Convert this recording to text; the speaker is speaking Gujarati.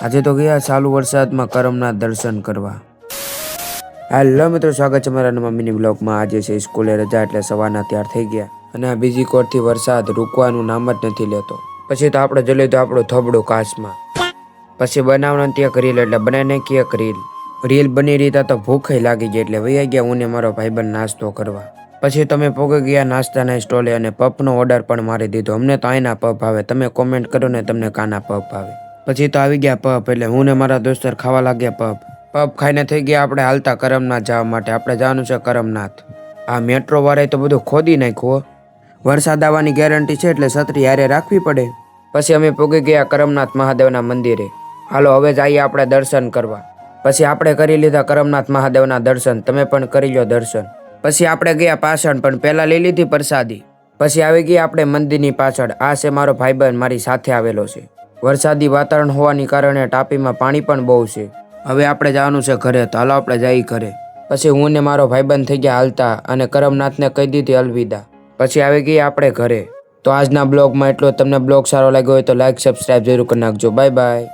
આજે તો ગયા ચાલુ વરસાદમાં કરમનાથ દર્શન કરવા। હેલો મિત્રો, સ્વાગત છે મારા નવા મિની બ્લોગમાં। આજે છે સ્કૂલે રજા એટલે સવારના તૈયાર થઈ ગયા અને આ બીજી કોરથી વરસાદ રૂકવાનું નામ જ નથી લેતો। પછી તો આપણે જઈ લીધું આપણું થોબડું કાચમાં। પછી બનાવવાનું ત્યાં કરી એટલે બનાવી નાખી એક રીલ બની રીતે તો ભૂખે લાગી ગઈ એટલે વૈયા ગયા હું ને મારો ભાઈબંધ નાસ્તો કરવા। પછી તમે પોગી ગયા નાસ્તાના સ્ટોલે અને પબનો ઓર્ડર પણ મારી દીધો। અમને તો અહીંના પબ ભાવે, તમે કોમેન્ટ કરો ને તમને કાના પબ ભાવે। પછી તો આવી ગયા પબ એટલે હું ને મારા દોસ્તર ખાવા લાગ્યા પબ ખાઈને થઈ ગયા આપણે હાલતા કરમનાથ જવા માટે। આપણે જવાનું છે કરમનાથ। આ મેટ્રો વાળાએ તો બધું ખોદી નાખ્યું। વરસાદ આવવાની ગેરંટી છે એટલે છત્રી હારે રાખવી પડે। પછી અમે પોગી ગયા કરમનાથ મહાદેવના મંદિરે। હાલો હવે જઈએ આપણે દર્શન કરવા। પછી આપણે કરી લીધા કરમનાથ મહાદેવના દર્શન, તમે પણ કરી લો દર્શન। પછી આપણે ગયા પાછળ, પણ પહેલા લઈ લીધી પ્રસાદી। પછી આવી ગયા આપણે મંદિરની પાછળ। આ છે મારો ભાઈબંધ મારી સાથે આવેલો છે। વરસાદી વાતાવરણ હોવાની કારણે ટાપીમાં પાણી પણ બહુ છે। હવે આપણે જવાનું છે ઘરે, તો હાલો આપણે જઈએ ઘરે। પછી હું ને મારો ભાઈબંધ થઈ ગયા હાલતા અને કરમનાથને કહી દીધી અલવિદા। પછી આવી ગયા આપણે ઘરે। તો આજના બ્લોગમાં એટલો। તમને બ્લોગ સારો લાગ્યો હોય તો લાઈક સબસ્ક્રાઈબ જરૂર કરી નાખજો। Bye bye.